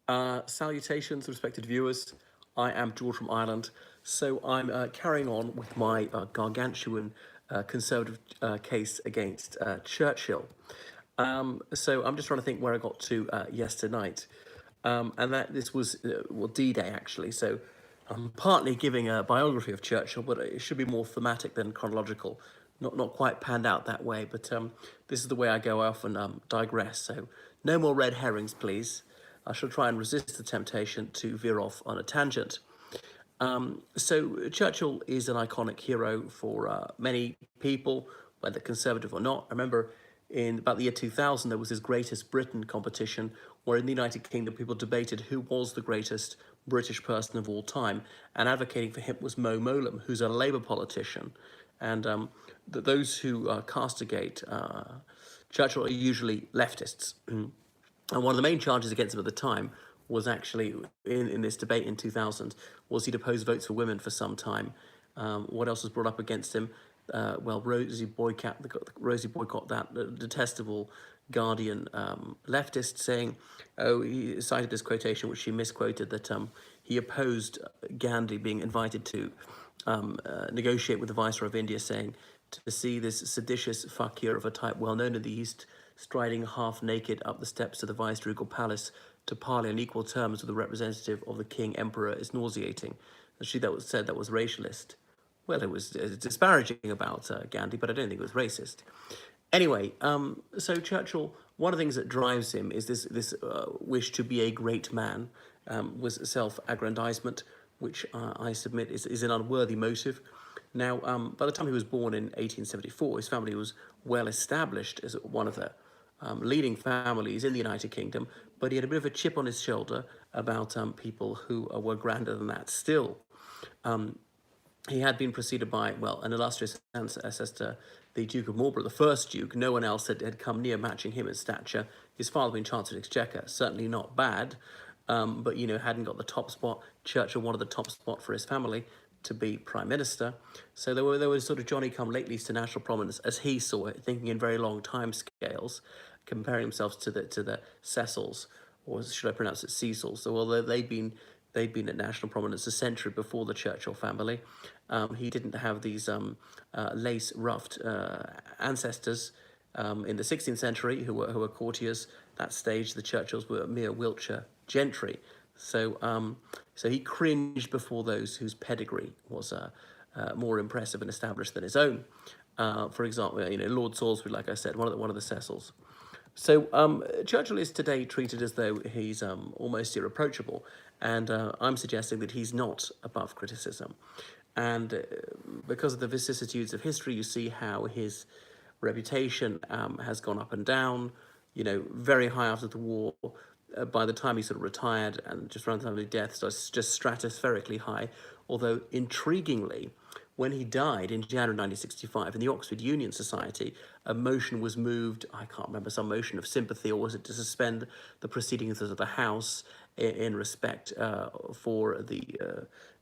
Salutations, respected viewers. I am George from Ireland. So I'm carrying on with my gargantuan conservative case against Churchill. So I'm just trying to think where I got to yesterday night. And that this was, well, D-Day actually. So I'm partly giving a biography of Churchill, but it should be more thematic than chronological. Not quite panned out that way, but this is the way I go. I often digress. So no more red herrings, please. I shall try and resist the temptation to veer off on a tangent. So Churchill is an iconic hero for many people, whether conservative or not. I remember in about the year 2000, there was this Greatest Britain competition where in the United Kingdom people debated who was the greatest British person of all time, and advocating for him was Mo Mowlam, who's a Labour politician. And those who castigate Churchill are usually leftists. And one of the main charges against him at the time was actually in this debate in 2000 was he'd opposed votes for women for some time. What else was brought up against him? Well, Rosie Boycott, that detestable Guardian leftist, saying, oh, he cited this quotation which she misquoted, that he opposed Gandhi being invited to negotiate with the Viceroy of India, saying, to see this seditious fakir of a type well known in the East striding half naked up the steps of the Viceregal Palace to parley on equal terms with the representative of the King Emperor is nauseating. And she said that was racialist. Well, it was disparaging about Gandhi, but I don't think it was racist. Anyway, so Churchill, one of the things that drives him is this wish to be a great man, was self-aggrandizement, which I submit is an unworthy motive. Now, by the time he was born in 1874, his family was well established as one of the leading families in the United Kingdom, but he had a bit of a chip on his shoulder about people who were grander than that still. He had been preceded by, well, an illustrious ancestor, the Duke of Marlborough, the first Duke. No one else had come near matching him in stature. His father being Chancellor of the Exchequer, certainly not bad, but, you know, hadn't got the top spot. Churchill wanted the top spot for his family to be Prime Minister. So there were sort of Johnny-come-latelys to national prominence, as he saw it, thinking in very long time scales, comparing himself to the Cecils, or should I pronounce it Cecils? So, well, they'd been at national prominence a century before the Churchill family. He didn't have these lace-ruffed ancestors in the 16th century who were courtiers. That stage, the Churchills were mere Wiltshire gentry. So, so he cringed before those whose pedigree was more impressive and established than his own. For example, you know, Lord Salisbury, like I said, one of the Cecils. So Churchill is today treated as though he's almost irreproachable, and I'm suggesting that he's not above criticism. And because of the vicissitudes of history, you see how his reputation has gone up and down, you know, very high after the war. By the time he sort of retired and just around the time of his death, so it's just stratospherically high. Although, intriguingly, when he died in January 1965 in the Oxford Union Society, a motion was moved, I can't remember, some motion of sympathy, or was it to suspend the proceedings of the House in respect for the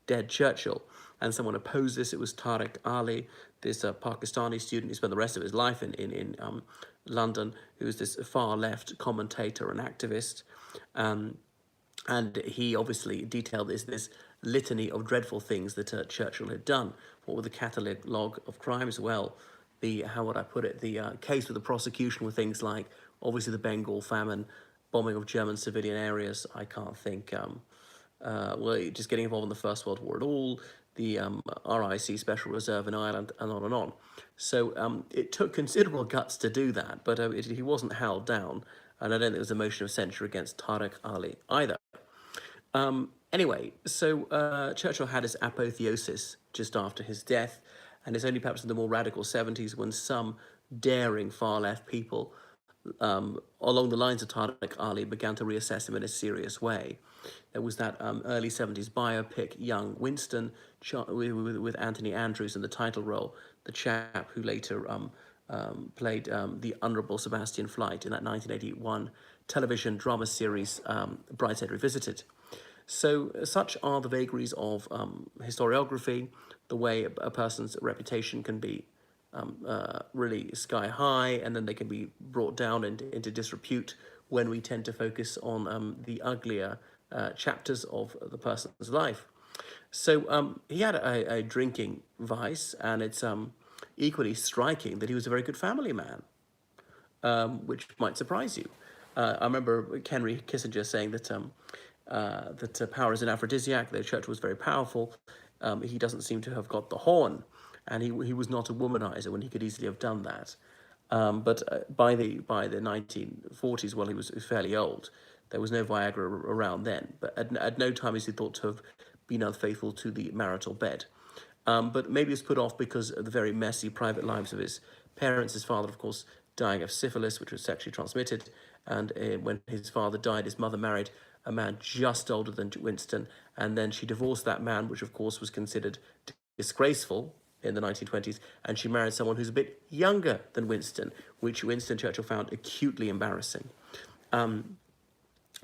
dead Churchill. And someone opposed this. It was Tariq Ali, this Pakistani student who spent the rest of his life in London, who was this far-left commentator and activist. And he obviously detailed this litany of dreadful things that Churchill had done. What were the catalogue of crimes? Well, how would I put it? The case with the prosecution were things like, obviously, the Bengal famine, bombing of German civilian areas. I can't think. Well, just getting involved in the First World War at all, the RIC Special Reserve in Ireland, and on and on. So it took considerable guts to do that, but he wasn't held down, and I don't think there was a motion of censure against Tariq Ali either. Anyway, so Churchill had his apotheosis just after his death, and it's only perhaps in the more radical 70s when some daring far-left people along the lines of Tariq Ali began to reassess him in a serious way. There was that early 70s biopic, Young Winston, with Anthony Andrews in the title role, the chap who later played the Honourable Sebastian Flyte in that 1981 television drama series, Brideshead Revisited. So such are the vagaries of historiography, the way a person's reputation can be really sky high, and then they can be brought down into disrepute when we tend to focus on the uglier chapters of the person's life. So he had a drinking vice, and it's equally striking that he was a very good family man, which might surprise you. I remember Henry Kissinger saying that power is an aphrodisiac. The church was very powerful. He doesn't seem to have got the horn, and he was not a womanizer when he could easily have done that. But by the 1940s, well, he was fairly old. There was no Viagra around then, but at no time is he thought to have been unfaithful to the marital bed. But maybe he was put off because of the very messy private lives of his parents. His father, of course, dying of syphilis, which was sexually transmitted. And when his father died, his mother married a man just older than Winston. And then she divorced that man, which, of course, was considered disgraceful in the 1920s. And she married someone who's a bit younger than Winston, which Winston Churchill found acutely embarrassing.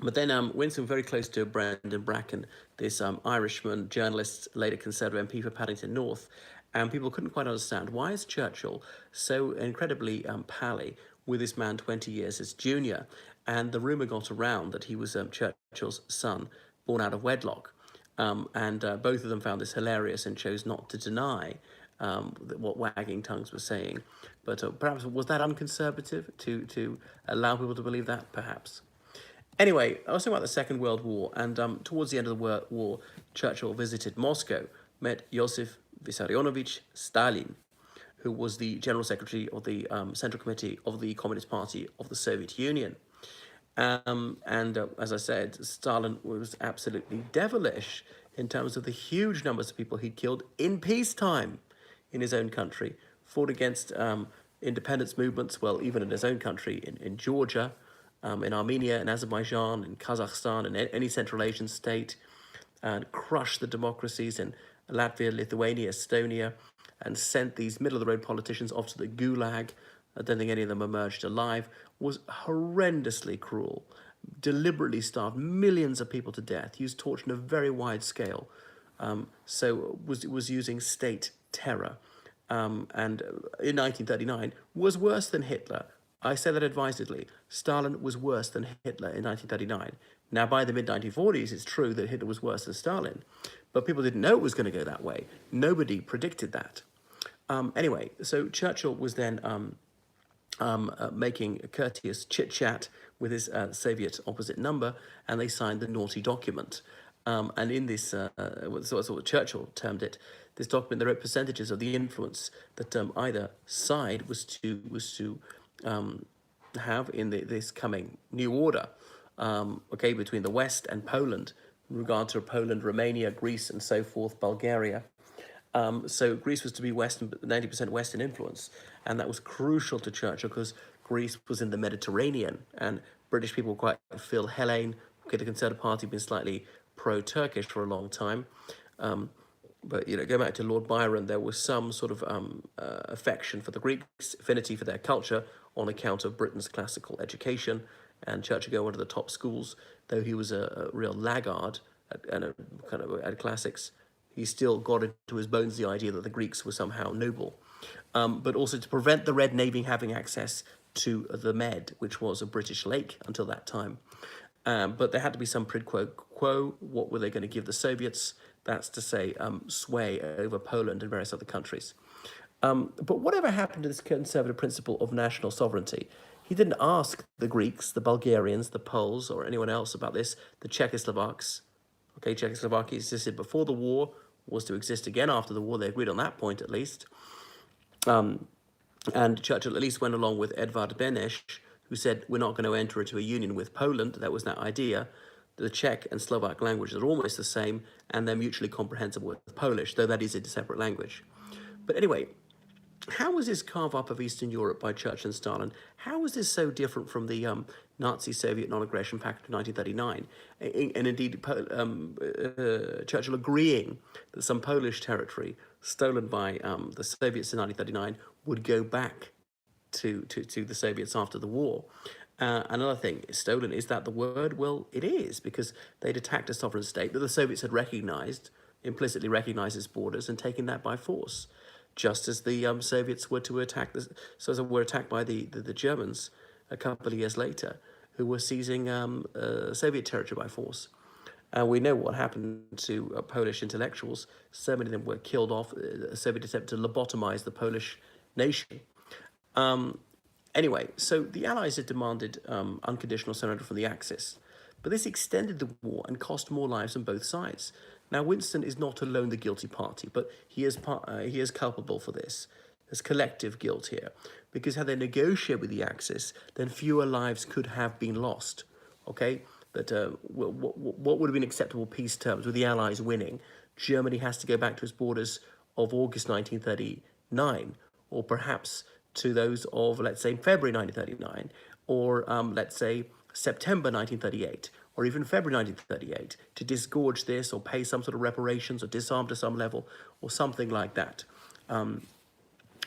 But then Winston, very close to Brendan Bracken, this Irishman, journalist, later Conservative MP for Paddington North, and people couldn't quite understand why is Churchill so incredibly pally with this man 20 years his junior. And the rumour got around that he was Churchill's son, born out of wedlock. And both of them found this hilarious and chose not to deny what wagging tongues were saying. But perhaps was that unconservative to allow people to believe that, perhaps? Anyway, I was talking about the Second World War, and towards the end of the war, Churchill visited Moscow, met Joseph Vissarionovich Stalin, who was the General Secretary of the Central Committee of the Communist Party of the Soviet Union. As I said, Stalin was absolutely devilish in terms of the huge numbers of people he'd killed in peacetime in his own country, fought against independence movements, well, even in his own country, in Georgia, in Armenia, in Azerbaijan, in Kazakhstan, in any Central Asian state, and crushed the democracies in Latvia, Lithuania, Estonia, and sent these middle-of-the-road politicians off to the gulag. I don't think any of them emerged alive. Was horrendously cruel, deliberately starved millions of people to death, used torture on a very wide scale, so was using state terror. And in 1939 was worse than Hitler. I say that advisedly. Stalin was worse than Hitler in 1939. Now, by the mid-1940s, it's true that Hitler was worse than Stalin, but people didn't know it was going to go that way. Nobody predicted that. Anyway, so Churchill was then making a courteous chit-chat with his Soviet opposite number, and they signed the naughty document. And in this, that's what Churchill termed it, this document, there are percentages of the influence that either side was to have in this coming new order, between the West and Poland, in regard to Poland, Romania, Greece, and so forth, Bulgaria. So Greece was to be 90% Western influence, and that was crucial to Churchill because Greece was in the Mediterranean, and British people quite feel Hellene. Okay, the Conservative Party had been slightly pro-Turkish for a long time. But, go back to Lord Byron, there was some sort of affection for the Greeks, affinity for their culture on account of Britain's classical education, and Churchill go into the top schools, though he was a real laggard at classics. He still got into his bones the idea that the Greeks were somehow noble, but also to prevent the Red Navy having access to the Med, which was a British lake until that time. But there had to be some quid pro quo. What were they going to give the Soviets? That's to say, sway over Poland and various other countries. But whatever happened to this conservative principle of national sovereignty? He didn't ask the Greeks, the Bulgarians, the Poles, or anyone else about this, the Czechoslovaks. Okay, Czechoslovakia existed before the war, was to exist again after the war. They agreed on that point, at least. And Churchill at least went along with Edvard Beneš, who said, we're not going to enter into a union with Poland. That was that idea. The Czech and Slovak languages are almost the same, and they're mutually comprehensible with Polish, though that is a separate language. But anyway, how was this carve-up of Eastern Europe by Churchill and Stalin? How was this so different from the Nazi-Soviet non-aggression pact of 1939? And indeed, Churchill agreeing that some Polish territory stolen by the Soviets in 1939 would go back to the Soviets after the war. Another thing, stolen, is that the word? Well, it is, because they'd attacked a sovereign state that the Soviets had implicitly recognized its borders and taken that by force, just as the Soviets were to attack, were attacked by the Germans a couple of years later, who were seizing Soviet territory by force. And we know what happened to Polish intellectuals. So many of them were killed off. Soviet attempt to lobotomize the Polish nation. Anyway, so the Allies had demanded unconditional surrender from the Axis, but this extended the war and cost more lives on both sides. Now, Winston is not alone the guilty party, but he is culpable for this. There's collective guilt here, because had they negotiated with the Axis, then fewer lives could have been lost. Okay, but what would have been acceptable peace terms with the Allies winning? Germany has to go back to its borders of August 1939, or perhaps to those of, let's say, February 1939, or let's say September 1938, or even February 1938, to disgorge this or pay some sort of reparations or disarm to some level or something like that.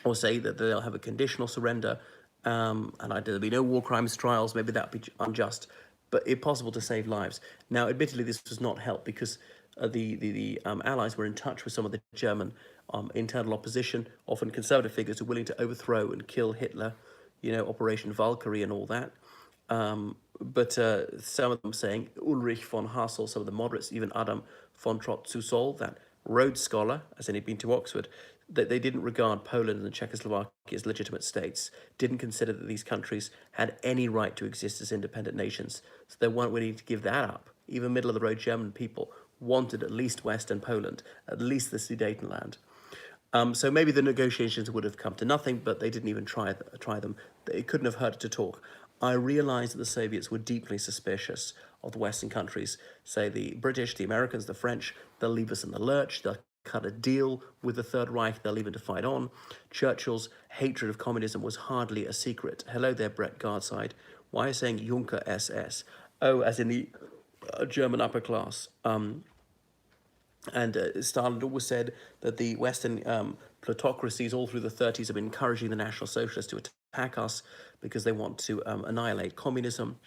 Or say that they'll have a conditional surrender, and there'll be no war crimes trials. Maybe that would be unjust, but impossible to save lives. Now, admittedly, this was not helped because the Allies were in touch with some of the German internal opposition, often conservative figures who were willing to overthrow and kill Hitler, Operation Valkyrie and all that. But some of them saying Ulrich von Hassel, some of the moderates, even Adam von Trott-Zusol, that Rhodes Scholar, as in he'd been to Oxford, that they didn't regard Poland and Czechoslovakia as legitimate states, didn't consider that these countries had any right to exist as independent nations, so they weren't willing to give that up. Even middle-of-the-road German people wanted at least Western Poland, at least the Sudetenland. So maybe the negotiations would have come to nothing, but they didn't even try them. It couldn't have hurt to talk. I realized that the Soviets were deeply suspicious of the Western countries, say the British, the Americans, the French. They'll leave us in the lurch. They'll cut a deal with the Third Reich. They'll leave it to fight on. Churchill's hatred of communism was hardly a secret. Hello there, Brett Gardside. Why are you saying Junker SS? Oh, as in the German upper class. And Stalin always said that the Western plutocracies all through the 30s have been encouraging the National Socialists to attack us because they want to annihilate communism.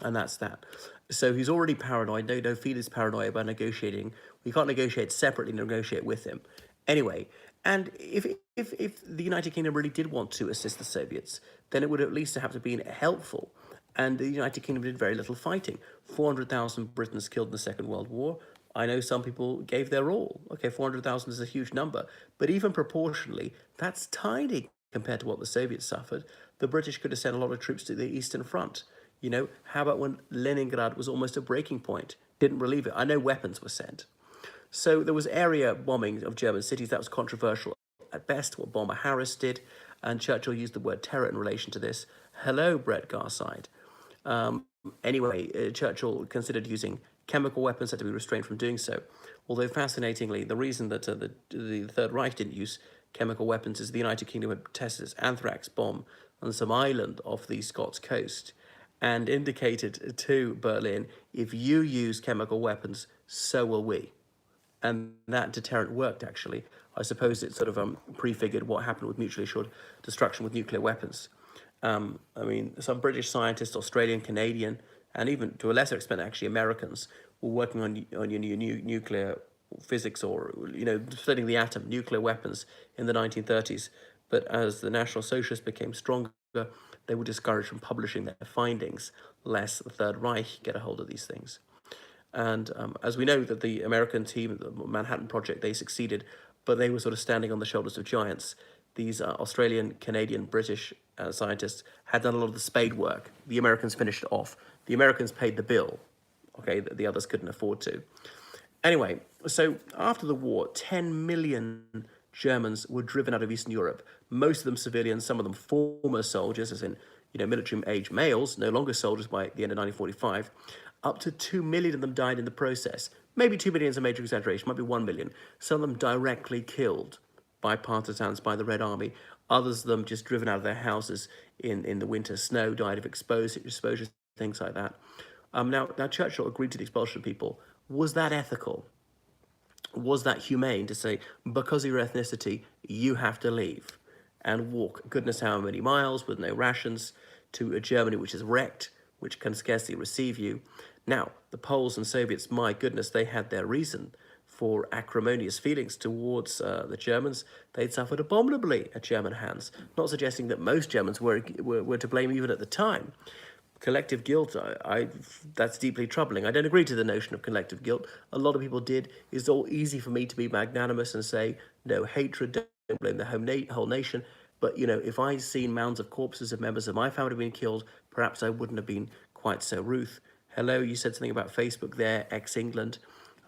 And that's that. So he's already paranoid. No feel his paranoia about negotiating. We can't negotiate separately, negotiate with him. Anyway, and if the United Kingdom really did want to assist the Soviets, then it would at least have to be helpful. And the United Kingdom did very little fighting. 400,000 Britons killed in the Second World War. I know some people gave their all. Okay, 400,000 is a huge number. But even proportionally, that's tiny compared to what the Soviets suffered. The British could have sent a lot of troops to the Eastern Front. How about when Leningrad was almost a breaking point? Didn't relieve it. I know weapons were sent. So there was area bombing of German cities. That was controversial at best, what Bomber Harris did. And Churchill used the word terror in relation to this. Hello, Brett Garside. Anyway, Churchill considered using chemical weapons, had to be restrained from doing so. Although fascinatingly, the reason that the Third Reich didn't use chemical weapons is the United Kingdom had tested its anthrax bomb on some island off the Scots coast and indicated to Berlin, if you use chemical weapons, so will we. And that deterrent worked, actually. I suppose it sort of prefigured what happened with mutually assured destruction with nuclear weapons. Some British scientists, Australian, Canadian, and even to a lesser extent, actually, Americans were working on your new nuclear physics or, studying the atom, nuclear weapons in the 1930s. But as the National Socialists became stronger, they were discouraged from publishing their findings, lest the Third Reich get a hold of these things. And as we know that the American team, the Manhattan Project, they succeeded, but they were sort of standing on the shoulders of giants. These Australian, Canadian, British scientists had done a lot of the spade work. The Americans finished it off. The Americans paid the bill, okay, that the others couldn't afford to. Anyway, so after the war, 10 million Germans were driven out of Eastern Europe, most of them civilians, some of them former soldiers, as in, military-age males, no longer soldiers by the end of 1945. Up to 2 million of them died in the process. Maybe 2 million is a major exaggeration, might be 1 million. Some of them directly killed by partisans, by the Red Army. Others of them just driven out of their houses in the winter snow, died of exposure, things like that. Now Churchill agreed to the expulsion of people. Was that ethical? Was that humane to say, because of your ethnicity, you have to leave and walk goodness how many miles with no rations to a Germany which is wrecked, which can scarcely receive you? Now, the Poles and Soviets, my goodness, they had their reason for acrimonious feelings towards the Germans. They'd suffered abominably at German hands, not suggesting that most Germans were to blame even at the time. collective guilt, that's deeply troubling. I don't agree to the notion of collective guilt. A lot of people did. It's all easy for me to be magnanimous and say, no hatred, don't blame the whole nation. But, if I'd seen mounds of corpses of members of my family being killed, perhaps I wouldn't have been quite so ruth. Hello, you said something about Facebook there, ex-England.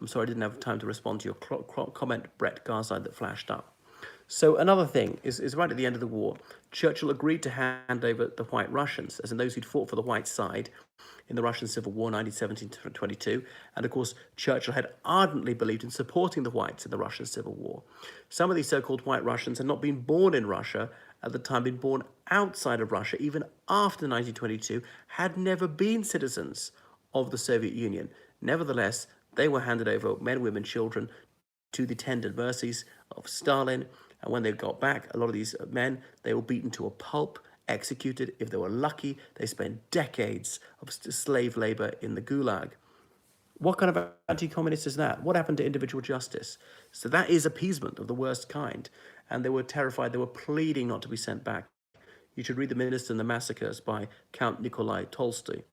I'm sorry I didn't have time to respond to your comment, Brett Garside, that flashed up. So another thing is right at the end of the war, Churchill agreed to hand over the White Russians, as in those who'd fought for the white side in the Russian Civil War 1917-22. And of course, Churchill had ardently believed in supporting the whites in the Russian Civil War. Some of these so-called White Russians had not been born in Russia at the time, been born outside of Russia, even after 1922, had never been citizens of the Soviet Union. Nevertheless, they were handed over, men, women, children, to the tender mercies of Stalin. And when they got back, a lot of these men, they were beaten to a pulp, executed. If they were lucky, they spent decades of slave labor in the Gulag. What kind of anti-communist is that? What happened to individual justice? So that is appeasement of the worst kind. And they were terrified. They were pleading not to be sent back. You should read The Minister and the Massacres by Count Nikolai Tolstoy.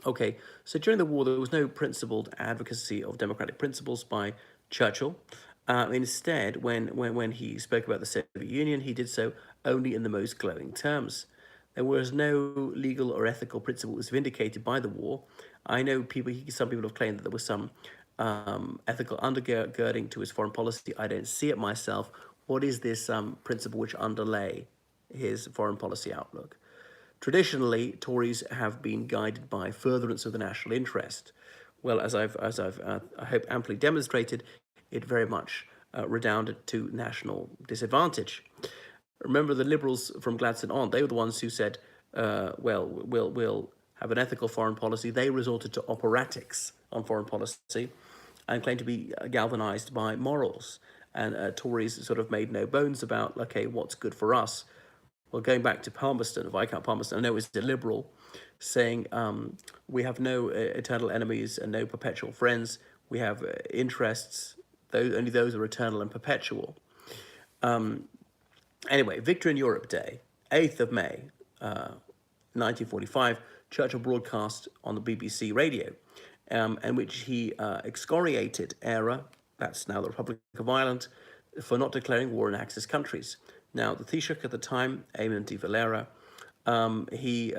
Okay, so during the war, there was no principled advocacy of democratic principles by Churchill. Instead, when he spoke about the Soviet Union, he did so only in the most glowing terms. There was no legal or ethical principle that was vindicated by the war. I know some people have claimed that there was some ethical undergirding to his foreign policy. I don't see it myself. What is this principle which underlay his foreign policy outlook? Traditionally, Tories have been guided by furtherance of the national interest. Well, as I've I hope amply demonstrated, it very much redounded to national disadvantage. Remember the Liberals from Gladstone on, they were the ones who said, we'll have an ethical foreign policy. They resorted to operatics on foreign policy and claimed to be galvanized by morals. And Tories sort of made no bones about, okay, what's good for us? Well, going back to Palmerston, Viscount Palmerston, I know he's a Liberal, saying we have no eternal enemies and no perpetual friends. We have interests, only those are eternal and perpetual. Anyway, Victory in Europe Day, 8th of May, 1945, Churchill broadcast on the BBC radio, in which he excoriated ERA, that's now the Republic of Ireland, for not declaring war in Axis countries. Now, the Taoiseach at the time, Eamon de Valera, he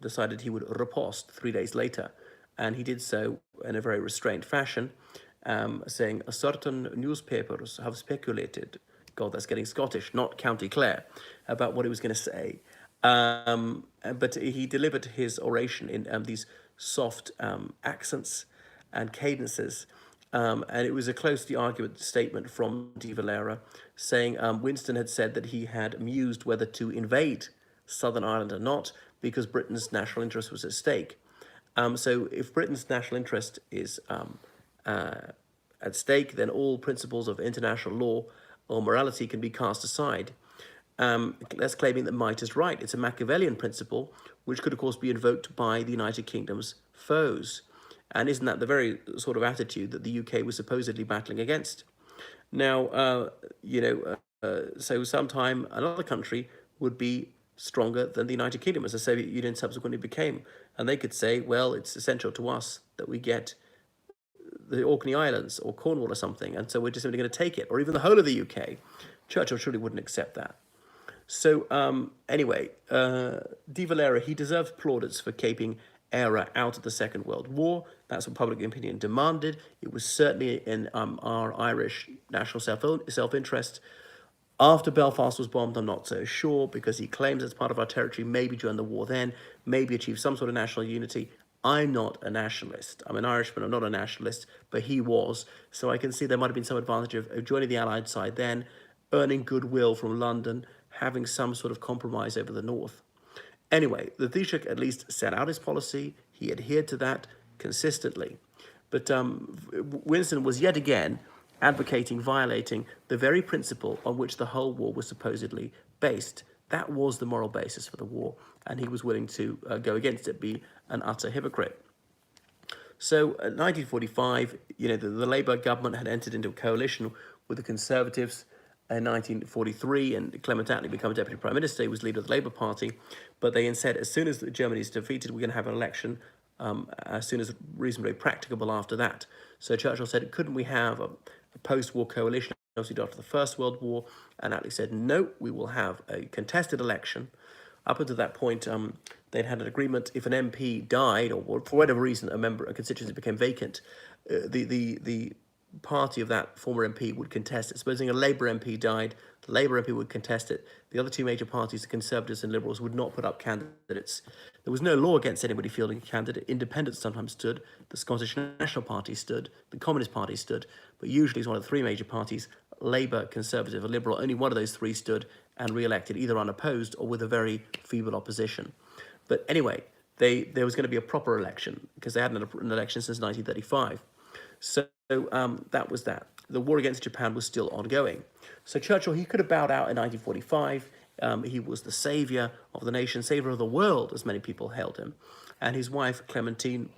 decided he would riposte 3 days later, and he did so in a very restrained fashion, saying, certain newspapers have speculated, God, that's getting Scottish, not County Clare, about what he was going to say. But he delivered his oration in these soft accents and cadences. And it was a closely argued statement from de Valera, saying Winston had said that he had mused whether to invade Southern Ireland or not, because Britain's national interest was at stake. So if Britain's national interest is at stake, then all principles of international law or morality can be cast aside. That's claiming that might is right. It's a Machiavellian principle, which could, of course, be invoked by the United Kingdom's foes. And isn't that the very sort of attitude that the UK was supposedly battling against? Now, so sometime another country would be stronger than the United Kingdom, as the Soviet Union subsequently became. And they could say, well, it's essential to us that we get the Orkney Islands or Cornwall or something, and so we're just simply going to take it, or even the whole of the UK. Churchill surely wouldn't accept that. So anyway, de Valera, he deserves plaudits for keeping ERA out of the Second World War. That's what public opinion demanded. It was certainly in our Irish national self-interest. After Belfast was bombed, I'm not so sure, because he claims it's part of our territory, maybe during the war then, maybe achieve some sort of national unity. I'm not a nationalist. I'm an Irishman, I'm not a nationalist, but he was. So I can see there might have been some advantage of joining the Allied side then, earning goodwill from London, having some sort of compromise over the north. Anyway, the Taoiseach at least set out his policy. He adhered to that consistently. But Winston was yet again advocating violating the very principle on which the whole war was supposedly based. That was the moral basis for the war, and he was willing to go against it, be an utter hypocrite. So in 1945, the Labour government had entered into a coalition with the Conservatives, in 1943, and Clement Attlee became Deputy Prime Minister. He was leader of the Labour Party, but they said as soon as Germany is defeated, we're going to have an election as soon as reasonably practicable after that. So Churchill said, couldn't we have a post-war coalition, obviously after the First World War? And Attlee said, no, we will have a contested election. Up until that point, they'd had an agreement. If an MP died, or for whatever reason, a constituency became vacant, the party of that former MP would contest it. Supposing a Labour MP died, the Labour MP would contest it. The other two major parties, the Conservatives and Liberals, would not put up candidates. There was no law against anybody fielding a candidate. Independents sometimes stood, the Scottish National Party stood, the Communist Party stood, but usually it's one of the three major parties, Labour, Conservative, or Liberal. Only one of those three stood and re-elected, either unopposed or with a very feeble opposition. But anyway, there was going to be a proper election because they hadn't had an election since 1935. So that was that. The war against Japan was still ongoing. So Churchill, he could have bowed out in 1945. He was the saviour of the nation, saviour of the world, as many people hailed him. And his wife, Clementine,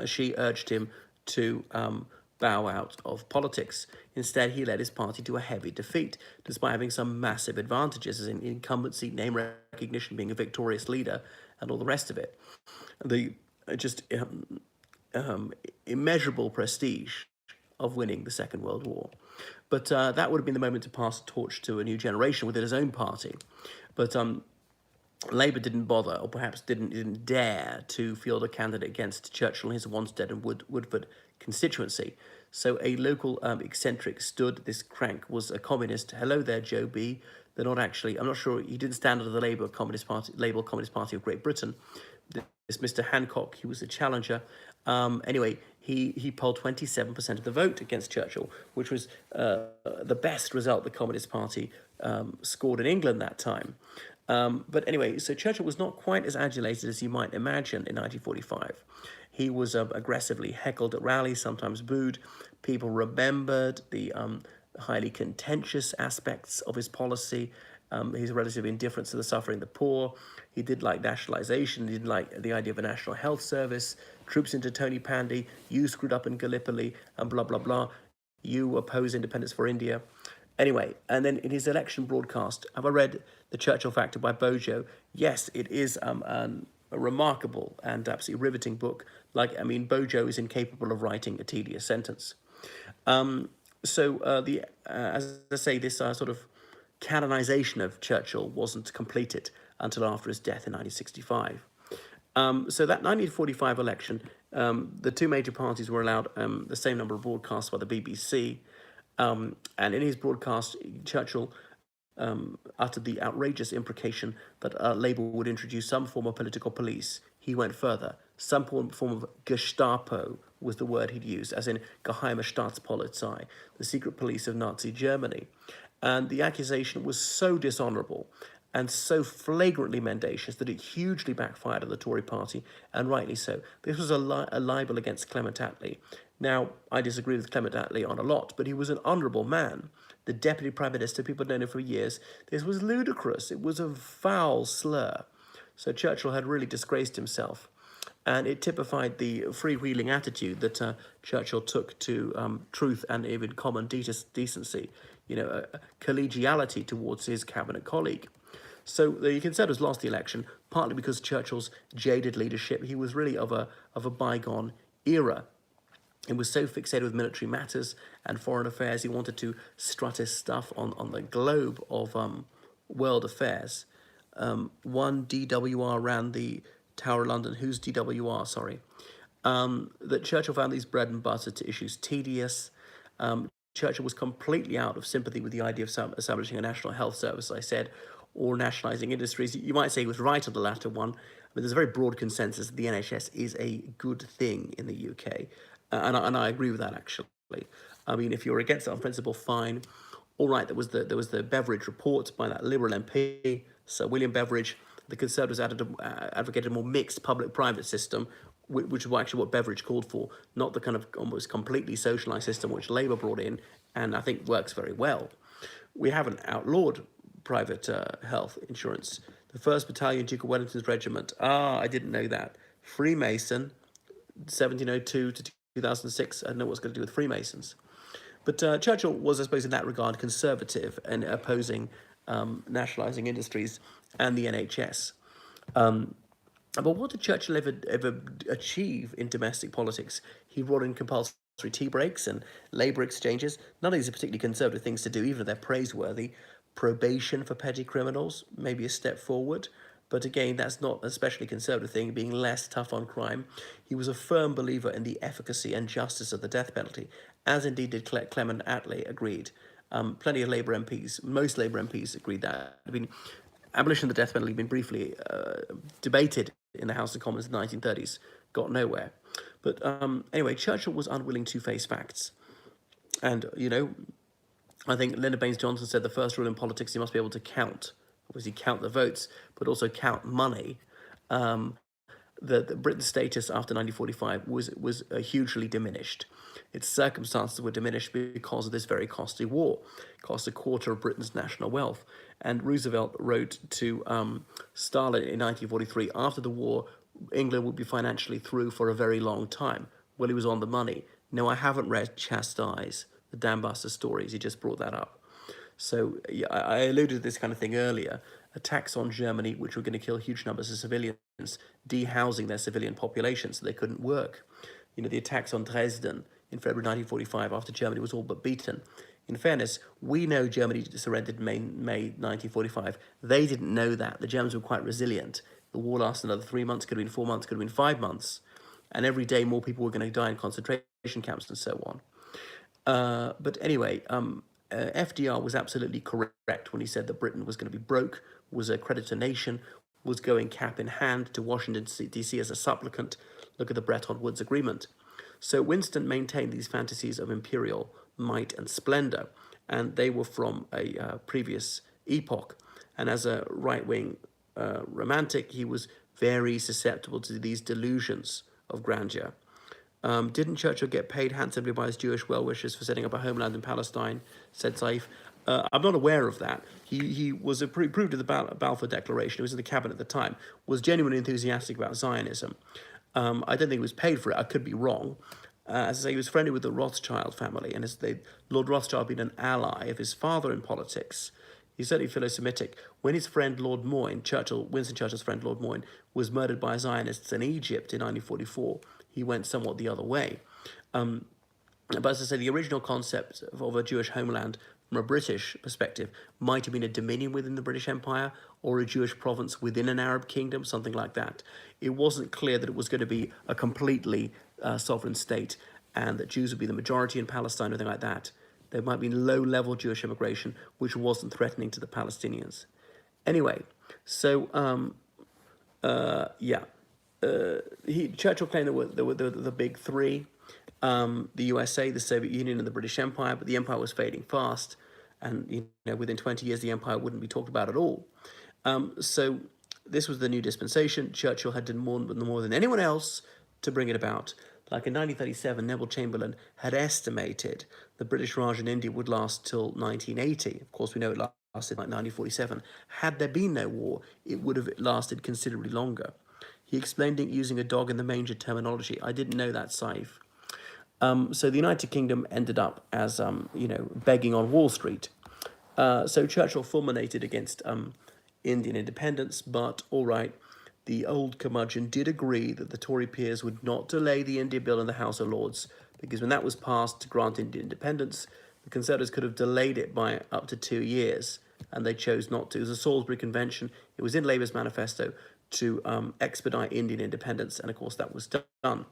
she urged him to bow out of politics. Instead, he led his party to a heavy defeat, despite having some massive advantages, as in incumbency, name recognition, being a victorious leader, and all the rest of it. The immeasurable prestige of winning the Second World War. But that would have been the moment to pass the torch to a new generation within his own party. But Labour didn't bother, or perhaps didn't dare to field a candidate against Churchill in his Wanstead and Woodford constituency. So a local eccentric stood. This crank was a communist. Hello there, Joe B. They're not actually, I'm not sure, he didn't stand under the Labour Communist Party of Great Britain. This Mr. Hancock, he was a challenger. Anyway, he polled 27% of the vote against Churchill, which was the best result the Communist Party scored in England that time. But anyway, so Churchill was not quite as adulated as you might imagine in 1945. He was aggressively heckled at rallies, sometimes booed. People remembered the highly contentious aspects of his policy, his relative indifference to the suffering, the poor. He did like nationalisation. He didn't like the idea of a national health service. Troops into Tony Pandy. You screwed up in Gallipoli, and blah, blah, blah. You oppose independence for India. Anyway, and then in his election broadcast, have I read The Churchill Factor by Bojo? Yes, it is a remarkable and absolutely riveting book. Bojo is incapable of writing a tedious sentence. As I say, this sort of canonization of Churchill wasn't completed until after his death in 1965. So that 1945 election, the two major parties were allowed the same number of broadcasts by the BBC. And in his broadcast, Churchill uttered the outrageous imprecation that Labour would introduce some form of political police. He went further. Some form of Gestapo was the word he'd use, as in Geheime Staatspolizei, the secret police of Nazi Germany. And the accusation was so dishonourable and so flagrantly mendacious that it hugely backfired on the Tory party, and rightly so. This was a libel against Clement Attlee. Now, I disagree with Clement Attlee on a lot, but he was an honourable man. The Deputy Prime Minister, people had known him for years. This was ludicrous. It was a foul slur. So Churchill had really disgraced himself. And it typified the freewheeling attitude that Churchill took to truth and even common decency, collegiality towards his cabinet colleague. So the Conservatives lost the election, partly because Churchill's jaded leadership. He was really of a bygone era. He was so fixated with military matters and foreign affairs, he wanted to strut his stuff on the globe of world affairs. One DWR ran the Tower of London. Who's DWR? Sorry. That Churchill found these bread and butter to issues tedious. Churchill was completely out of sympathy with the idea of establishing a national health service, as I said, or nationalising industries. You might say he was right on the latter one, but there's a very broad consensus that the NHS is a good thing in the UK. And I agree with that, actually. I mean, if you're against it on principle, fine. All right, there was the Beveridge report by that Liberal MP, Sir William Beveridge. The Conservatives advocated a more mixed public-private system, which was actually what Beveridge called for, not the kind of almost completely socialised system which Labour brought in, and I think works very well. We haven't outlawed private health insurance. The 1st Battalion, Duke of Wellington's regiment. I didn't know that. Freemason, 1702 to 2006. I don't know what's going to do with Freemasons. But Churchill was, I suppose, in that regard, conservative and opposing nationalising industries and the NHS. But what did Churchill ever achieve in domestic politics? He brought in compulsory tea breaks and labour exchanges. None of these are particularly conservative things to do, even if they're praiseworthy. Probation for petty criminals, maybe a step forward. But again, that's not a especially conservative thing, being less tough on crime. He was a firm believer in the efficacy and justice of the death penalty, as indeed did Clement Attlee agreed. Plenty of Labour MPs, most Labour MPs agreed that. I mean, abolition of the death penalty had been briefly debated in the House of Commons in the 1930s, got nowhere. But anyway, Churchill was unwilling to face facts. And, you know, I think Lyndon Baines Johnson said the first rule in politics, you must be able to count. Obviously, count the votes, but also count money. The Britain's status after 1945 was hugely diminished. Its circumstances were diminished because of this very costly war. It cost a quarter of Britain's national wealth. And Roosevelt wrote to Stalin in 1943, after the war, England would be financially through for a very long time. Well, he was on the money. No, I haven't read Chastise, the Dan Buster stories. He just brought that up. So yeah, I alluded to this kind of thing earlier. Attacks on Germany, which were going to kill huge numbers of civilians, dehousing their civilian population so they couldn't work. You know, the attacks on Dresden in February 1945 after Germany was all but beaten. In fairness, we know Germany surrendered in May 1945. They didn't know that. The Germans were quite resilient. The war lasted another 3 months, could have been 4 months, could have been 5 months. And every day more people were going to die in concentration camps and so on. But anyway, FDR was absolutely correct when he said that Britain was going to be broke, was a creditor nation, was going cap in hand to Washington, D.C. as a supplicant. Look at the Bretton Woods Agreement. So Winston maintained these fantasies of imperial might and splendor, and they were from a previous epoch. And as a right-wing romantic, he was very susceptible to these delusions of grandeur. Didn't Churchill get paid handsomely by his Jewish well-wishers for setting up a homeland in Palestine, said Saif. I'm not aware of that. He was approved of the Balfour Declaration. He was in the cabinet at the time, was genuinely enthusiastic about Zionism. I don't think he was paid for it. I could be wrong. As I say, he was friendly with the Rothschild family, and Lord Rothschild had been an ally of his father in politics. He's certainly philo-Semitic. When his friend Lord Moyne, Winston Churchill's friend Lord Moyne, was murdered by Zionists in Egypt in 1944, he went somewhat the other way. But as I say, the original concept of a Jewish homeland from a British perspective might have been a dominion within the British Empire or a Jewish province within an Arab kingdom, something like that. It wasn't clear that it was going to be a completely sovereign state and that Jews would be the majority in Palestine or anything like that. There might be low-level Jewish immigration, which wasn't threatening to the Palestinians. Anyway, so, Churchill claimed there were the big three, the USA, the Soviet Union, and the British Empire, but the empire was fading fast, and within 20 years, the empire wouldn't be talked about at all. So this was the new dispensation. Churchill had done more than anyone else to bring it about. Like in 1937, Neville Chamberlain had estimated the British Raj in India would last till 1980. Of course, we know it lasted like 1947. Had there been no war, it would have lasted considerably longer. He explained it using a dog in the manger terminology. I didn't know that, Saif. So the United Kingdom ended up as, begging on Wall Street. So Churchill fulminated against Indian independence, but all right, the old curmudgeon did agree that the Tory peers would not delay the India Bill in the House of Lords, because when that was passed to grant Indian independence, the Conservatives could have delayed it by up to 2 years, and they chose not to. It was a Salisbury Convention. It was in Labour's manifesto to expedite Indian independence, and of course that was done.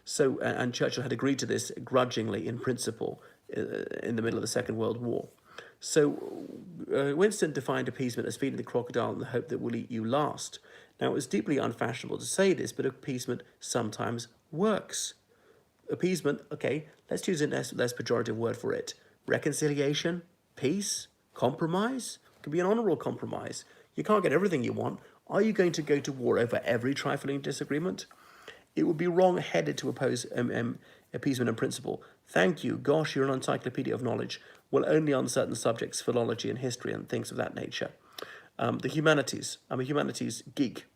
So, and Churchill had agreed to this grudgingly in principle in the middle of the Second World War. So Winston defined appeasement as feeding the crocodile in the hope that will eat you last. Now, it was deeply unfashionable to say this, but appeasement sometimes works. Appeasement, okay, let's choose a less pejorative word for it. Reconciliation, peace, compromise. It can be an honourable compromise. You can't get everything you want. Are you going to go to war over every trifling disagreement? It would be wrong-headed to oppose appeasement in principle. Thank you. Gosh, you're an encyclopedia of knowledge. Well, only on certain subjects, philology and history and things of that nature. The humanities. I'm a humanities geek.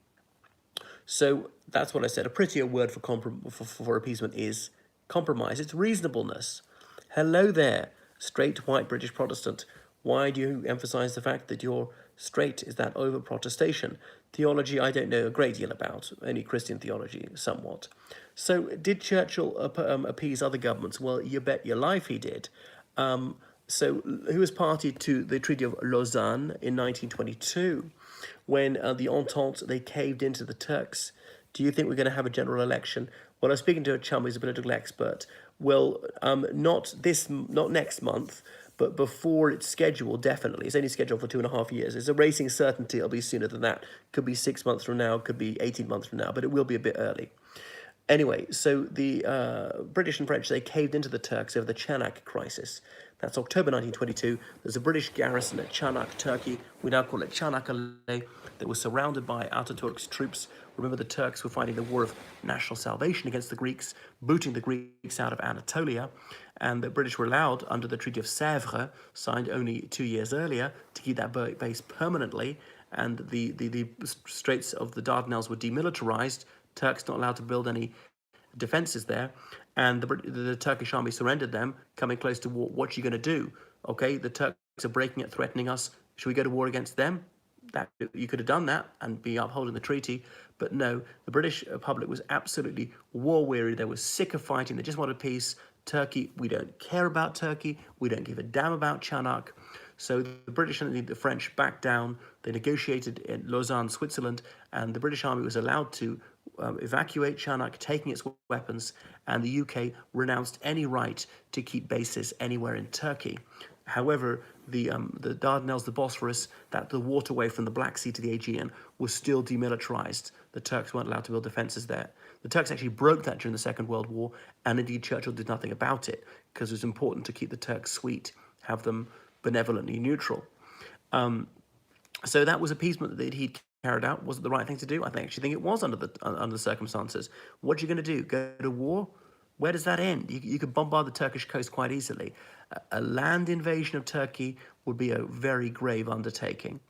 So that's what I said. A prettier word for appeasement is compromise. It's reasonableness. Hello there. straight white British Protestant. Why do you emphasize the fact that you're straight? Is that over protestation? Theology I don't know a great deal about, only Christian theology somewhat. So did Churchill appease other governments? Well, you bet your life he did. So who was party to the Treaty of Lausanne in 1922 when the Entente, they caved into the Turks? Do you think we're going to have a general election? Well, I was speaking to a chum who's a political expert. Well, not next month, but before it's scheduled, definitely. It's only scheduled for 2.5 years. It's a racing certainty it'll be sooner than that. Could be 6 months from now, could be 18 months from now, but it will be a bit early. Anyway, so the British and French, they caved into the Turks over the Chanak crisis. That's October 1922. There's a British garrison at Chanak, Turkey. We now call it Çanakkale, that was surrounded by Ataturk's troops. Remember, the Turks were fighting the war of national salvation against the Greeks, booting the Greeks out of Anatolia. And the British were allowed, under the Treaty of Sèvres, signed only 2 years earlier, to keep that base permanently. And the Straits of the Dardanelles were demilitarized. Turks not allowed to build any defenses there, and the Turkish army surrendered them, coming close to war. What are you going to do? Okay, the Turks are breaking it, threatening us. Should we go to war against them? That you could have done that and be upholding the treaty, but no, the British public was absolutely war weary. They were sick of fighting. They just wanted peace. Turkey, we don't care about Turkey. We don't give a damn about Chanak. So the British and the French backed down. They negotiated in Lausanne, Switzerland, and the British army was allowed to evacuate Chanak, taking its weapons, and the UK renounced any right to keep bases anywhere in Turkey. However, the Dardanelles, the Bosphorus, that the waterway from the Black Sea to the Aegean, was still demilitarized. The Turks weren't allowed to build defenses there. The Turks actually broke that during the Second World War, and indeed Churchill did nothing about it, because it was important to keep the Turks sweet, have them benevolently neutral. So that was appeasement that he'd carried out. Was it the right thing to do? I actually think it was under the circumstances. What are you going to do? Go to war? Where does that end? You could bombard the Turkish coast quite easily. A land invasion of Turkey would be a very grave undertaking.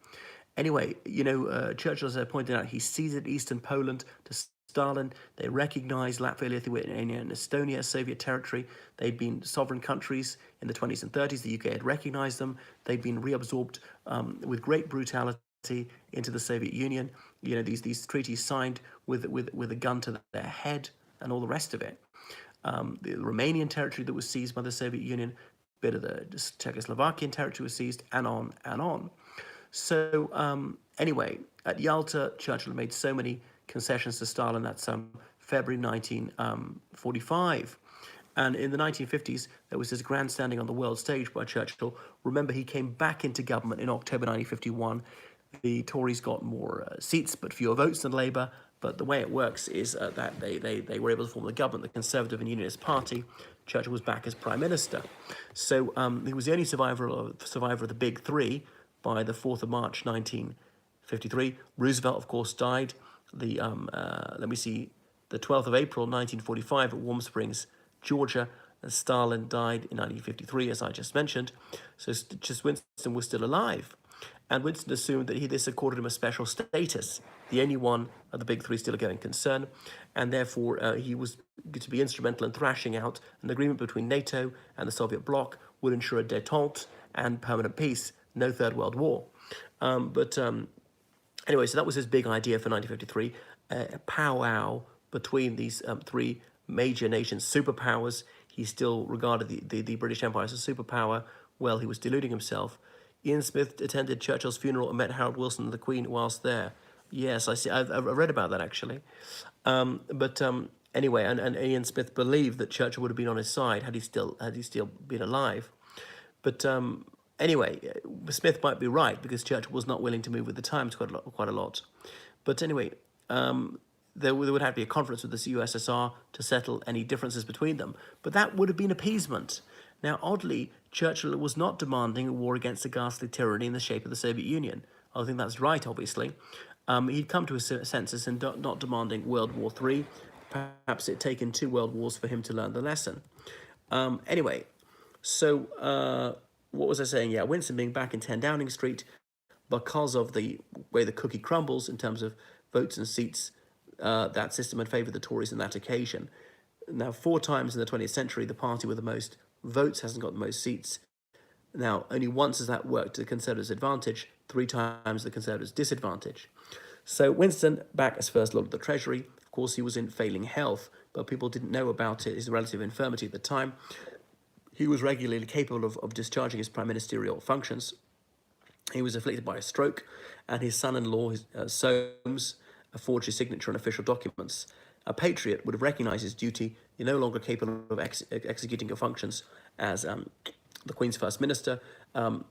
Anyway, Churchill, as I pointed out, he ceded eastern Poland to Stalin. They recognized Latvia, Lithuania, and Estonia as Soviet territory. They'd been sovereign countries in the 20s and 30s. The UK had recognized them. They'd been reabsorbed with great brutality into the Soviet Union. These treaties signed with a gun to their head and all the rest of it. The Romanian territory that was seized by the Soviet Union, a bit of the Czechoslovakian territory was seized, and on and on. So anyway, at Yalta, Churchill made so many concessions to Stalin. That's February 1945. And in the 1950s, there was this grandstanding on the world stage by Churchill. Remember, he came back into government in October 1951. The Tories got more seats, but fewer votes than Labour. But the way it works is that they were able to form the government, the Conservative and Unionist Party. Churchill was back as Prime Minister. So he was the only survivor of the Big Three by the 4th of March 1953. Roosevelt, of course, died. The 12th of April 1945 at Warm Springs, Georgia. Stalin died in 1953, as I just mentioned. So just Winston was still alive. And Winston assumed that this accorded him a special status, the only one of the Big Three still a going concern, and therefore he was to be instrumental in thrashing out an agreement between NATO and the Soviet bloc would ensure a détente and permanent peace, no Third World War. Anyway, so that was his big idea for 1953, a powwow between these three major nations, superpowers. He still regarded the British Empire as a superpower. Well, he was deluding himself. Ian Smith attended Churchill's funeral and met Harold Wilson and the Queen whilst there. Yes, I see. I've read about that, actually. Anyway, and Ian Smith believed that Churchill would have been on his side had he still been alive. But anyway, Smith might be right, because Churchill was not willing to move with the times quite a lot. But anyway, there would have to be a conference with the USSR to settle any differences between them. But that would have been appeasement. Now, oddly, Churchill was not demanding a war against a ghastly tyranny in the shape of the Soviet Union. I think that's right, obviously. He'd come to his senses in not demanding World War III. Perhaps it had taken 2 world wars for him to learn the lesson. Anyway, so what was I saying? Yeah, Winston being back in 10 Downing Street because of the way the cookie crumbles in terms of votes and seats. That system had favoured the Tories on that occasion. Now, 4 times in the 20th century, the party with the most votes hasn't got the most seats. Now, only once has that worked to the Conservatives' advantage, 3 times the Conservatives' disadvantage. So Winston, back as First Lord of the Treasury, of course he was in failing health, but people didn't know about it, his relative infirmity at the time. He was regularly capable of discharging his prime ministerial functions. He was afflicted by a stroke, and his son-in-law, Soames, forged his signature on official documents. A patriot would have recognised his duty. You're no longer capable of executing your functions as the Queen's First Minister.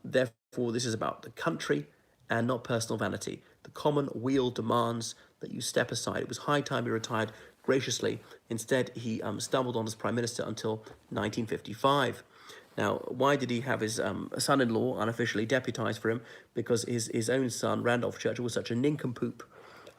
Therefore, this is about the country and not personal vanity. The common weal demands that you step aside. It was high time he retired graciously. Instead, he stumbled on as Prime Minister until 1955. Now, why did he have his son-in-law unofficially deputised for him? Because his own son, Randolph Churchill, was such a nincompoop.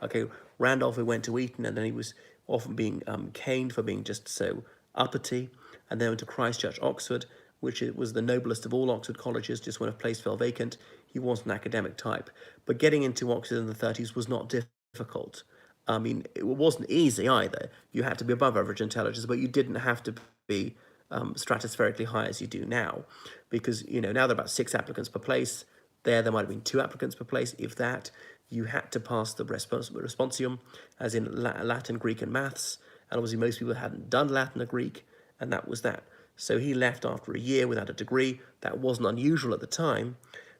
Okay, Randolph, who went to Eton, and then he was often being caned for being just so uppity, and then went to Christ Church, Oxford, which was the noblest of all Oxford colleges. Just when a place fell vacant, he wasn't an academic type. But getting into Oxford in the 30s was not difficult. I mean, it wasn't easy either. You had to be above average intelligence, but you didn't have to be stratospherically high as you do now, because now there are about 6 applicants per place. There might have been 2 applicants per place, if that. You had to pass the responsium, as in Latin, Greek, and maths, and obviously most people hadn't done Latin or Greek, and that was that. So he left after a year without a degree. That wasn't unusual at the time,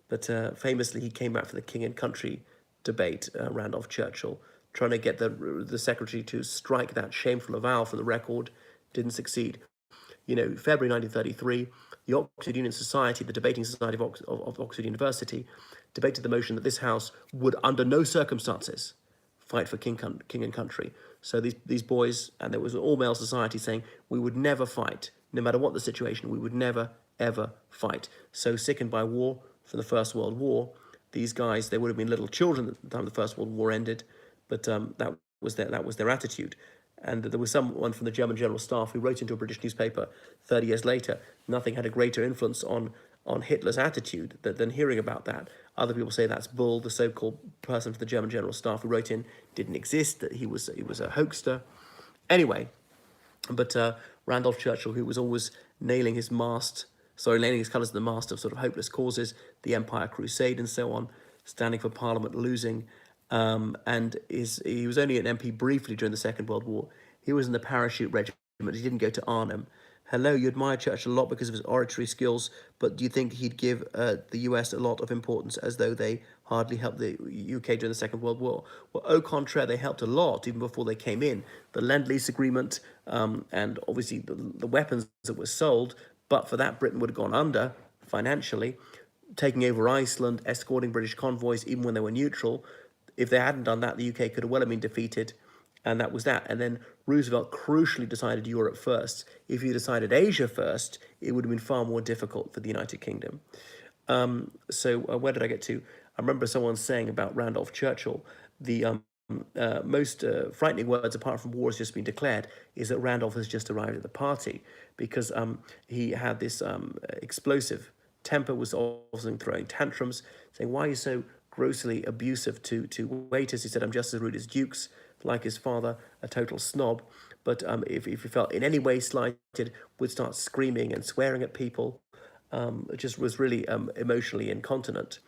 but famously he came out for the King and Country debate, Randolph Churchill, trying to get the secretary to strike that shameful avowal from the record. Didn't succeed. February 1933, the Oxford Union Society, the debating society of Oxford University, debated the motion that this House would, under no circumstances, fight for king and country. So these boys, and there was an all-male society saying, we would never fight, no matter what the situation, we would never, ever fight. So sickened by war from the First World War, these guys, they would have been little children at the time the First World War ended, but that was their attitude. And there was someone from the German General Staff who wrote into a British newspaper 30 years later, nothing had a greater influence on Hitler's attitude than hearing about that. Other people say that's bull. The so-called person from the German General Staff who wrote in didn't exist, that he was a hoaxer. Anyway, but Randolph Churchill, who was always nailing his colours to the mast of sort of hopeless causes, the Empire Crusade and so on, standing for Parliament, losing, and he was only an MP briefly during the Second World War. He was in the parachute regiment. He didn't go to Arnhem. Hello, you admire Churchill a lot because of his oratory skills, but do you think he'd give the US a lot of importance, as though they hardly helped the UK during the Second World War? Well, au contraire, they helped a lot even before they came in. The Lend-Lease Agreement, and obviously the weapons that were sold, but for that Britain would have gone under financially, taking over Iceland, escorting British convoys even when they were neutral. If they hadn't done that, the UK could have well have been defeated, and that was that. And then Roosevelt crucially decided Europe first. If he decided Asia first, it would have been far more difficult for the United Kingdom. So where did I get to? I remember someone saying about Randolph Churchill, the most frightening words, apart from war has just been declared, is that Randolph has just arrived at the party, because he had this explosive temper, was often throwing tantrums, saying, why are you so grossly abusive to waiters? He said, I'm just as rude as dukes, like his father, a total snob. But if he felt in any way slighted, would start screaming and swearing at people. It just was really emotionally incontinent.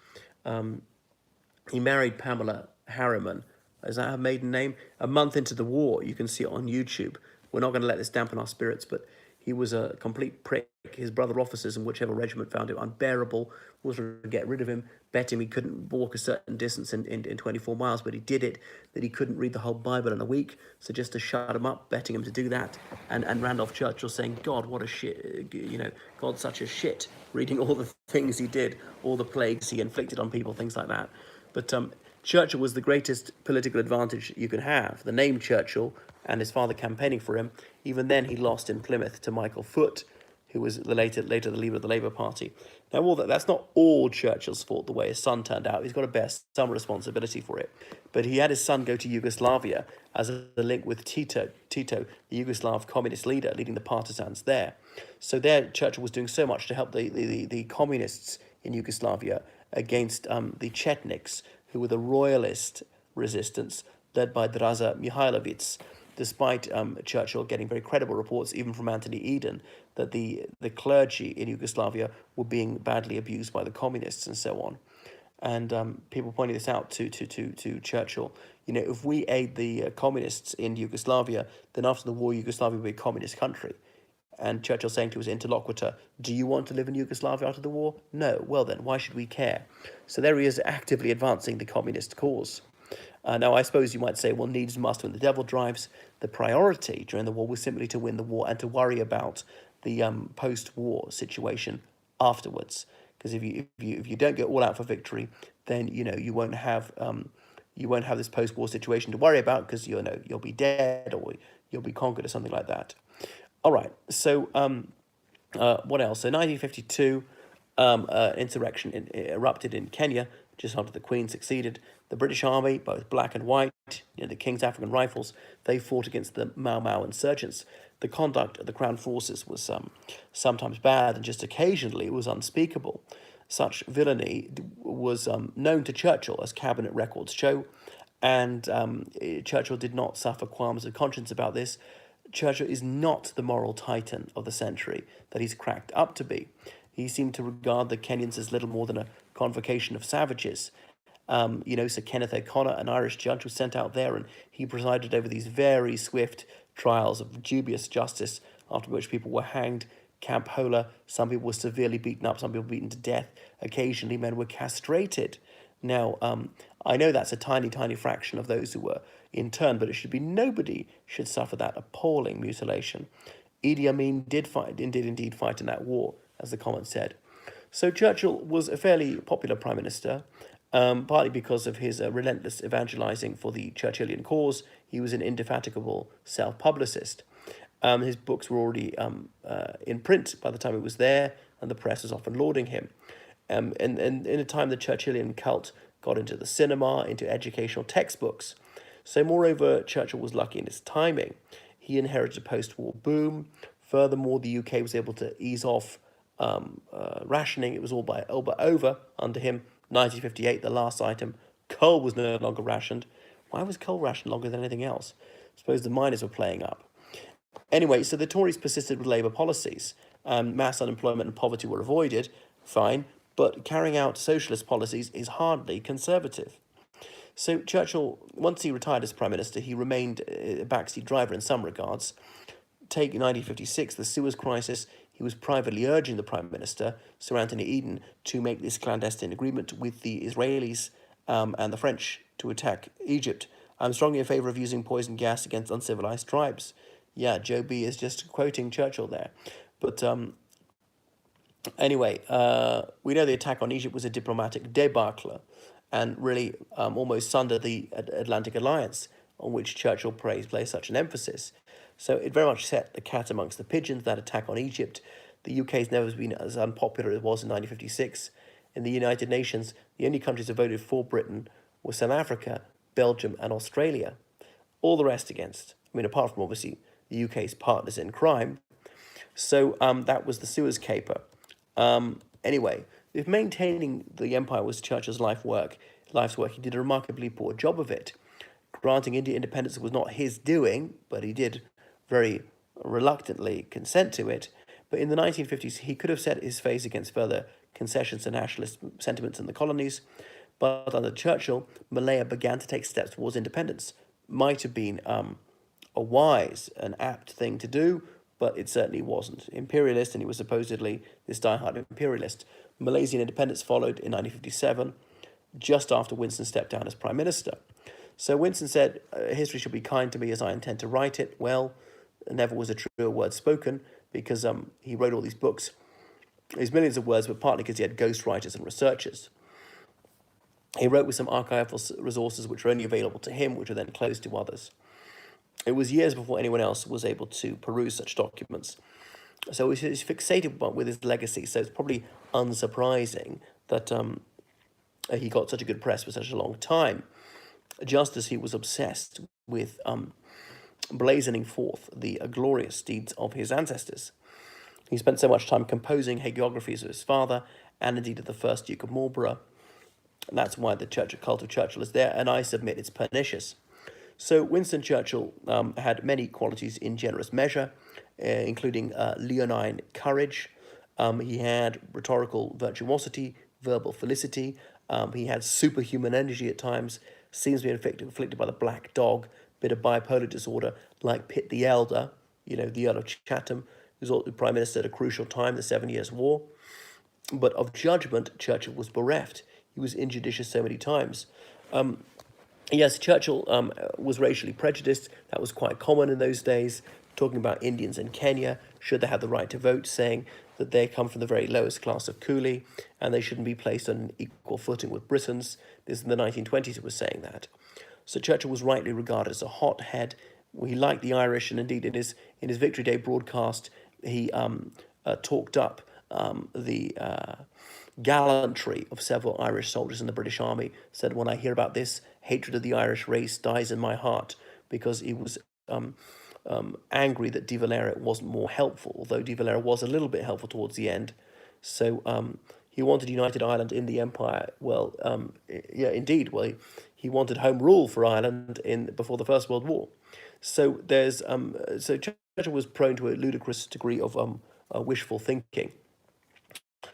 He married Pamela Harriman. Is that her maiden name? A month into the war, you can see it on YouTube. We're not going to let this dampen our spirits, but he was a complete prick. His brother officers in whichever regiment found him unbearable, was to get rid of him, bet him he couldn't walk a certain distance in 24 miles, but he did it, that he couldn't read the whole Bible in a week, so just to shut him up, betting him to do that, and Randolph Churchill saying, God, what a shit, God's such a shit, reading all the things he did, all the plagues he inflicted on people, things like that. But Churchill was the greatest political advantage you could have. The name Churchill and his father campaigning for him. Even then, he lost in Plymouth to Michael Foot, who was later the leader of the Labour Party. Now, that's not all Churchill's fault, the way his son turned out. He's got to bear some responsibility for it. But he had his son go to Yugoslavia as a link with Tito, the Yugoslav communist leader, leading the partisans there. So there, Churchill was doing so much to help the communists in Yugoslavia against the Chetniks, who were the royalist resistance led by Draza Mihailovic. despite Churchill getting very credible reports, even from Anthony Eden, that the clergy in Yugoslavia were being badly abused by the communists and so on. And people pointing this out to Churchill. You know, if we aid the communists in Yugoslavia, then after the war, Yugoslavia will be a communist country. And Churchill saying to his interlocutor, do you want to live in Yugoslavia after the war? No. Well then, why should we care? So there he is actively advancing the communist cause. Now, I suppose you might say, well, needs must when the devil drives. The priority during the war was simply to win the war and to worry about the post-war situation afterwards. Because if you don't go all out for victory, then you won't have this post-war situation to worry about, because you'll be dead or you'll be conquered or something like that. All right. So what else? So 1952, insurrection erupted in Kenya just after the Queen succeeded. The British Army, both black and white, the King's African Rifles, they fought against the Mau Mau insurgents. The conduct of the Crown Forces was sometimes bad, and just occasionally it was unspeakable. Such villainy was known to Churchill, as cabinet records show, and Churchill did not suffer qualms of conscience about this. Churchill is not the moral titan of the century that he's cracked up to be. He seemed to regard the Kenyans as little more than a convocation of savages. Sir Kenneth O'Connor, an Irish judge, was sent out there, and he presided over these very swift trials of dubious justice, after which people were hanged, Camp Hola, some people were severely beaten up, some people beaten to death. Occasionally men were castrated. Now, I know that's a tiny, tiny fraction of those who were interned, but it should be nobody should suffer that appalling mutilation. Idi Amin did indeed fight in that war, as the comment said. So Churchill was a fairly popular prime minister, partly because of his relentless evangelizing for the Churchillian cause. He was an indefatigable self-publicist. His books were already in print by the time he was there, and the press was often lauding him. And in a time the Churchillian cult got into the cinema, into educational textbooks. So moreover, Churchill was lucky in his timing. He inherited a post-war boom. Furthermore, the UK was able to ease off rationing. It was all but over under him. 1958, the last item. Coal was no longer rationed. Why was coal rationed longer than anything else? I suppose the miners were playing up. Anyway, so the Tories persisted with Labour policies. Mass unemployment and poverty were avoided, fine, but carrying out socialist policies is hardly conservative. So Churchill, once he retired as Prime Minister, he remained a backseat driver in some regards. Take 1956, the Suez Crisis. He was privately urging the Prime Minister, Sir Anthony Eden, to make this clandestine agreement with the Israelis and the French to attack Egypt. I'm strongly in favour of using poison gas against uncivilized tribes. Yeah, Joe B is just quoting Churchill there. But anyway, we know the attack on Egypt was a diplomatic debacle and really almost sundered the Atlantic Alliance, on which Churchill placed such an emphasis. So it very much set the cat amongst the pigeons, that attack on Egypt. The UK has never been as unpopular as it was in 1956. In the United Nations, the only countries that voted for Britain were South Africa, Belgium and Australia. All the rest against. I mean, apart from obviously the UK's partners in crime. So that was the Suez Caper. Anyway, if maintaining the empire was Churchill's life's work, he did a remarkably poor job of it. Granting India independence was not his doing, but he did very reluctantly consent to it. But in the 1950s, he could have set his face against further concessions to nationalist sentiments in the colonies. But under Churchill, Malaya began to take steps towards independence. Might have been a wise and apt thing to do, but it certainly wasn't. Imperialist, and he was supposedly this diehard imperialist. Malaysian independence followed in 1957, just after Winston stepped down as Prime Minister. So Winston said, history should be kind to me as I intend to write it. Well, never was a truer word spoken, because he wrote all these books, these millions of words, but partly because he had ghostwriters and researchers. He wrote with some archival resources which were only available to him, which were then closed to others. It was years before anyone else was able to peruse such documents. So he's fixated with his legacy, so it's probably unsurprising that he got such a good press for such a long time, just as he was obsessed with blazoning forth the glorious deeds of his ancestors. He spent so much time composing hagiographies of his father, and indeed of the first Duke of Marlborough. And that's why the cult of Churchill is there, and I submit it's pernicious. So Winston Churchill had many qualities in generous measure, including leonine courage. He had rhetorical virtuosity, verbal felicity. He had superhuman energy at times, seems to be afflicted by the black dog, bit of bipolar disorder, like Pitt the Elder, the Earl of Chatham, who's also Prime Minister at a crucial time, the 7 Years' War. But of judgment, Churchill was bereft. He was injudicious so many times. Yes, Churchill was racially prejudiced. That was quite common in those days, talking about Indians in Kenya, should they have the right to vote, saying that they come from the very lowest class of coolie and they shouldn't be placed on an equal footing with Britons. This in the 1920s he was saying that. So Churchill was rightly regarded as a hothead. He liked the Irish, and indeed in his Victory Day broadcast, he talked up the gallantry of several Irish soldiers in the British Army. Said, when I hear about this, hatred of the Irish race dies in my heart, because he was angry that De Valera wasn't more helpful, although De Valera was a little bit helpful towards the end. So he wanted united Ireland in the empire. Well, yeah, indeed. Well, he wanted home rule for Ireland before the First World War. So so Churchill was prone to a ludicrous degree of wishful thinking.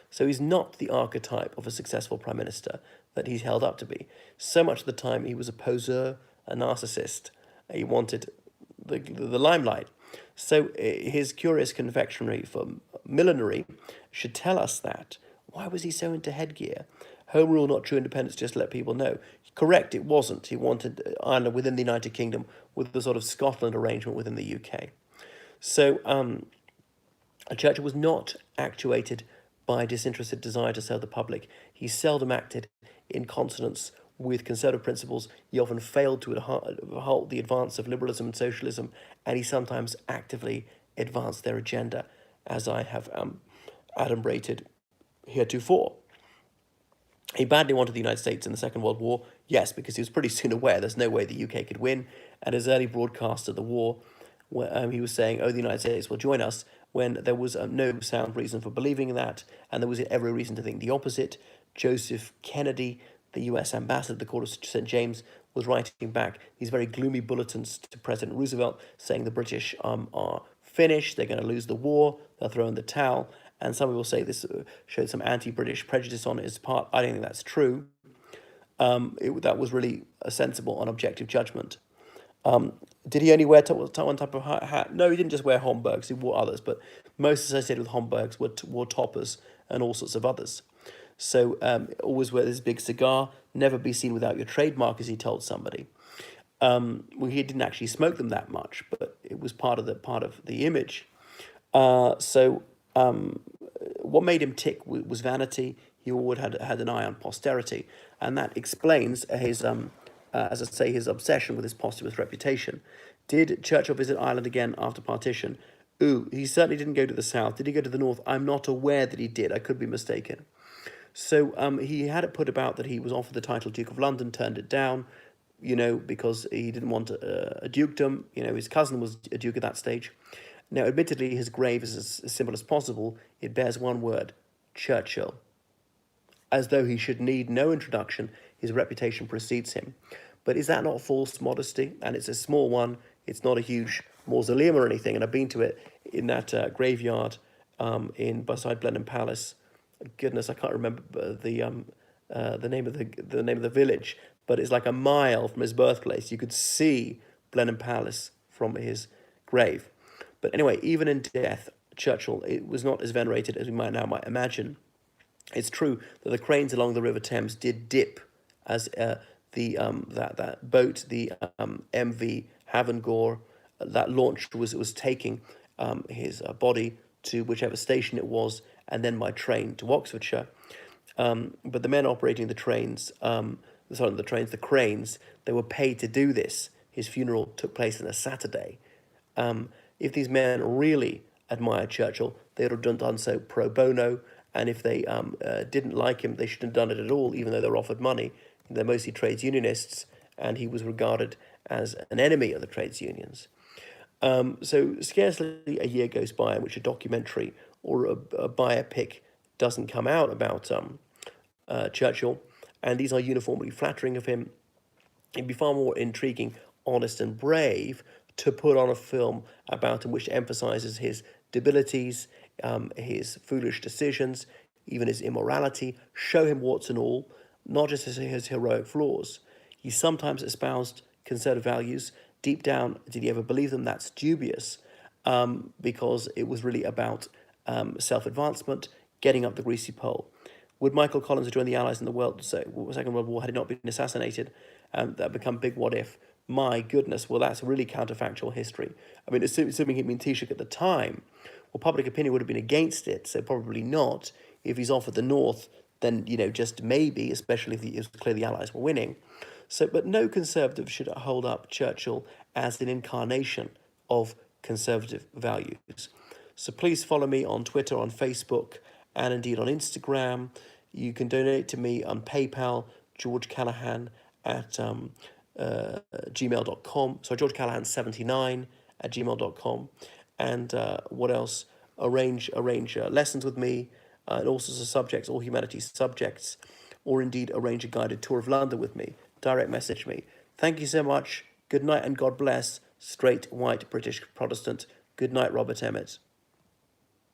So he's not the archetype of a successful prime minister that he's held up to be. So much of the time he was a poseur, a narcissist. He wanted the limelight. So his curious confectionery for millinery should tell us that. Why was he so into headgear? Home rule, not true independence, just to let people know. Correct, it wasn't. He wanted Ireland within the United Kingdom with the sort of Scotland arrangement within the UK. So Churchill was not actuated by a disinterested desire to serve the public. He seldom acted in consonance with conservative principles. He often failed to halt the advance of liberalism and socialism, and he sometimes actively advanced their agenda, as I have adumbrated heretofore. He badly wanted the United States in the Second World War, yes, because he was pretty soon aware there's no way the UK could win. At his early broadcast of the war, where he was saying, the United States will join us, when there was no sound reason for believing that, and there was every reason to think the opposite. Joseph Kennedy, the US ambassador at the court of St. James, was writing back these very gloomy bulletins to President Roosevelt, saying the British are finished, they're going to lose the war, they'll throw in the towel. And some people say this showed some anti-British prejudice on his part. I don't think that's true. That was really a sensible and objective judgment. Did he only wear one type of hat? No, he didn't just wear Homburgs, he wore others, but most associated with Homburgs wore toppers and all sorts of others. So always wear this big cigar, never be seen without your trademark, as he told somebody. Well, he didn't actually smoke them that much, but it was part of the image. What made him tick was vanity. He always had an eye on posterity, and that explains his as I say, his obsession with his posthumous reputation. Did Churchill visit Ireland again after partition? He certainly didn't go to the south. Did he go to the north? I'm not aware that he did. I could be mistaken. So he had it put about that he was offered the title Duke of London, turned it down, because he didn't want a dukedom. His cousin was a duke at that stage. Now, admittedly, his grave is as simple as possible. It bears one word, Churchill. As though he should need no introduction, his reputation precedes him. But is that not false modesty? And it's a small one. It's not a huge mausoleum or anything. And I've been to it in that graveyard beside Blenheim Palace. Goodness, I can't remember the name of the village, but it's like a mile from his birthplace. You could see Blenheim Palace from his grave. But anyway, even in death, Churchill, it was not as venerated as we might imagine. It's true that the cranes along the River Thames did dip as that boat, the MV Havengor, that launched was taking his body to whichever station it was, and then by train to Oxfordshire. But the men operating the cranes, the cranes, they were paid to do this. His funeral took place on a Saturday. If these men really admired Churchill, they would have done so pro bono. And if they didn't like him, they shouldn't have done it at all, even though they were offered money. They're mostly trades unionists, and he was regarded as an enemy of the trades unions. So scarcely a year goes by in which a documentary or a biopic doesn't come out about Churchill, and these are uniformly flattering of him. It'd be far more intriguing honest and brave to put on a film about him which emphasizes his debilities, his foolish decisions, even his immorality, show him warts and all, not just his heroic flaws. He sometimes espoused conservative values. Deep down, did he ever believe them? That's dubious, because it was really about self-advancement, getting up the greasy pole. Would Michael Collins have joined the Allies in the Second World War had he not been assassinated? That become big what if. My goodness, well, that's really counterfactual history. I mean, assuming he'd been Taoiseach at the time, well, public opinion would have been against it, so probably not. If he's off at the north, then, just maybe, especially if it was clear the Allies were winning. So, but no Conservative should hold up Churchill as an incarnation of conservative values. So please follow me on Twitter, on Facebook, and indeed on Instagram. You can donate to me on PayPal, George Callaghan at gmail.com. So George Callaghan 79 at gmail.com. And what else? Arrange lessons with me in all sorts of subjects, all humanities subjects, or indeed arrange a guided tour of London with me. Direct message me. Thank you so much. Good night and God bless. Straight, white, British Protestant. Good night, Robert Emmett.